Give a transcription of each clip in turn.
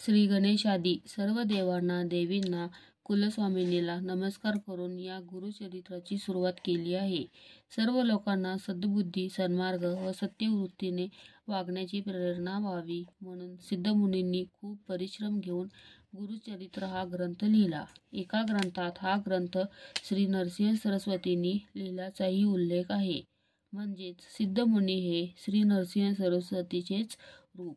श्री गणेशादी सर्व देवांना देवींना कुलस्वामिनीला नमस्कार करून या गुरुचरित्राची सुरुवात केली आहे. सर्व लोकांना सद्बुद्धी सन्मार्ग व सत्यवृत्तीने वागण्याची प्रेरणा व्हावी म्हणून सिद्धमुनींनी खूप परिश्रम घेऊन गुरुचरित्र हा ग्रंथ लिहिला. एका ग्रंथात हा ग्रंथ श्री नरसिंह सरस्वतींनी लिहिल्याचाही उल्लेख आहे. म्हणजेच सिद्धमुनी हे श्री नरसिंह सरस्वतीचेच रूप.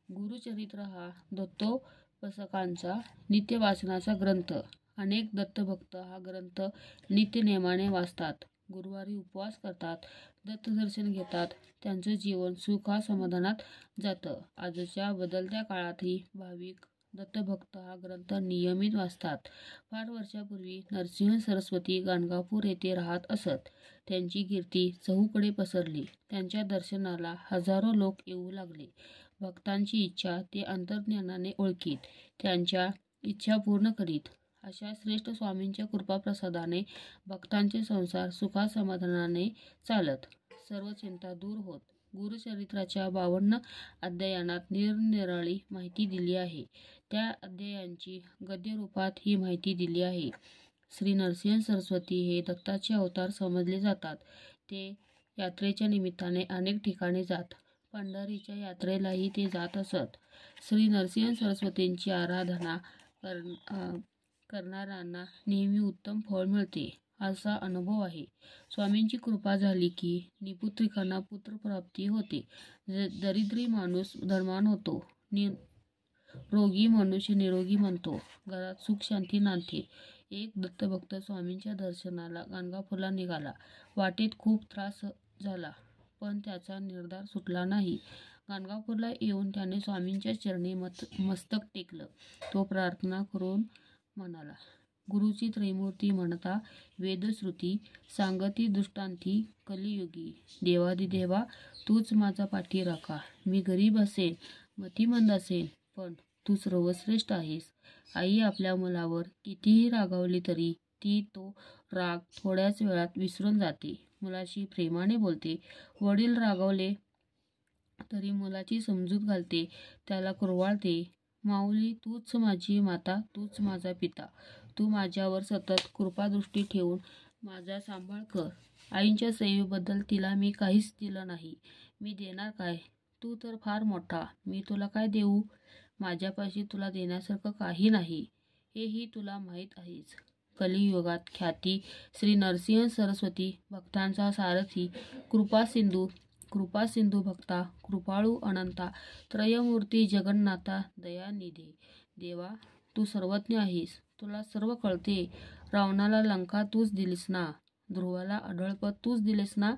गुरुचरित्र हा दत्तोपासकांचा नित्य वाचनाचा ग्रंथ. अनेक दत्तभक्त हा ग्रंथ नित्यनेमाने वाचतात, गुरुवारी उपवास करतात, दत्तदर्शन घेतात. त्यांचं जीवन सुखासमाधानात जातं. आजच्या बदलत्या काळातही भाविक दत्तभक्त हा ग्रंथ नियमित वाचतात. फार वर्षापूर्वी नरसिंह सरस्वती गाणगापूर येथे राहत असत. त्यांची कीर्ती चहूकडे पसरली. त्यांच्या दर्शनाला हजारो लोक येऊ लागले. भक्तांची इच्छा ते अंतर्ज्ञानाने ओळखीत, त्यांच्या इच्छा पूर्ण करीत. अशा श्रेष्ठ स्वामींच्या कृपाप्रसादाने भक्तांचे संसार सुखासमाधानाने चालत, सर्व चिंता दूर होत. गुरुचरित्राच्या 52 अध्यायांत निरनिराळी माहिती दिली आहे. त्या अध्यायांची गद्यरूपात ही माहिती दिली आहे. श्री नरसिंह सरस्वती हे दत्ताचे अवतार समजले जातात. ते यात्रेच्या निमित्ताने अनेक ठिकाणी जात. पंढरीच्या यात्रेलाही ते जात असत. श्री नरसिंह सरस्वतींची आराधना करणाऱ्यांना नेहमी उत्तम फळ मिळते, असा अनुभव आहे. स्वामींची कृपा झाली की निपुत्रिकांना पुत्रप्राप्ती होते, दरिद्री माणूस धनवान होतो, रोगी मनुष्य निरोगी बनतो, घरात सुख शांती नांदते. एक दत्तभक्त स्वामींच्या दर्शनाला गाणगापूरला निघाला. वाटेत खूप त्रास झाला, पण त्याचा निर्धार सुटला नाही. गाणगापूरला येऊन त्याने स्वामींच्या चरणी मस्तक टेकलं. तो प्रार्थना करून म्हणाला, गुरुची त्रैमूर्ती म्हणता वेदश्रुती सांगती दृष्टांती कलियुगी. देवादिदेवा तूच माझा पाठी राखा. मी गरीब असेन, मतिमंद असेन, पण तू सर्वश्रेष्ठ आहेस. आई आपल्या मुलावर कितीही रागावली तरी ती तो राग थोड्याच वेळात विसरून जाते. मुलाशी प्रेमाने बोलते. वडील रागावले तरी मुलाची समजूत घालते, त्याला कुरवाळते. माऊली तूच माझी माता, तूच माझा पिता. तू माझ्यावर सतत कृपादृष्टी ठेवून माझा सांभाळ कर. आईच्या सेवेबद्दल तिला मी काहीच दिलं नाही. मी देणार काय? तू तर फार मोठा, मी तुला काय देऊ? माझ्यापाशी तुला देण्यासारखं काही नाही, हेही तुला माहीत आहेच. कलियुगात ख्याती श्री नरसिंह सरस्वती, भक्तांचा सारथी, कृपासिंधू भक्ता, कृपाळू अनंता, त्रयमूर्ती जगन्नाथा, दयानिधी. देवा तू सर्वज्ञ आहेस, तुला सर्व कळते. रावणाला लंका तूच दिलीस ना, ध्रुवाला अढळपद तूच दिलेस ना.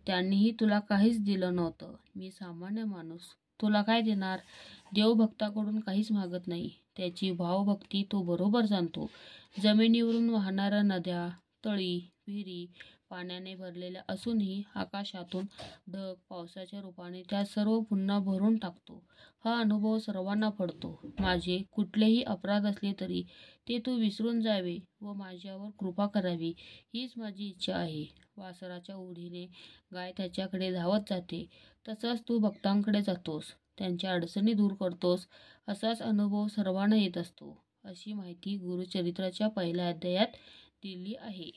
त्यांनीही तुला काहीच दिलं नव्हतं. मी सामान्य माणूस, तुला काय देणार? देव भक्ताकडून काहीच मागत नाही. त्याची भावभक्ती तो बरोबर जाणतो. जमिनीवरून वाहणाऱ्या नद्या, तळी, विहिरी पाण्याने भरलेल्या असूनही आकाशातून ढग पावसाच्या रूपाने त्या सर्व पुन्हा भरून टाकतो. हा अनुभव सर्वांना पडतो. माझे कुठलेही अपराध असले तरी ते तू विसरून जावे व माझ्यावर कृपा करावी, हीच माझी इच्छा आहे. वासराच्या ओढीने गाय त्याच्याकडे धावत जाते, तसाच तू भक्तांकडे जातोस, त्यांच्या अडचणी दूर करतोस. असाच अनुभव सर्वांना येत असतो, अशी माहिती गुरुचरित्राच्या पहिल्या अध्यायात दिली आहे.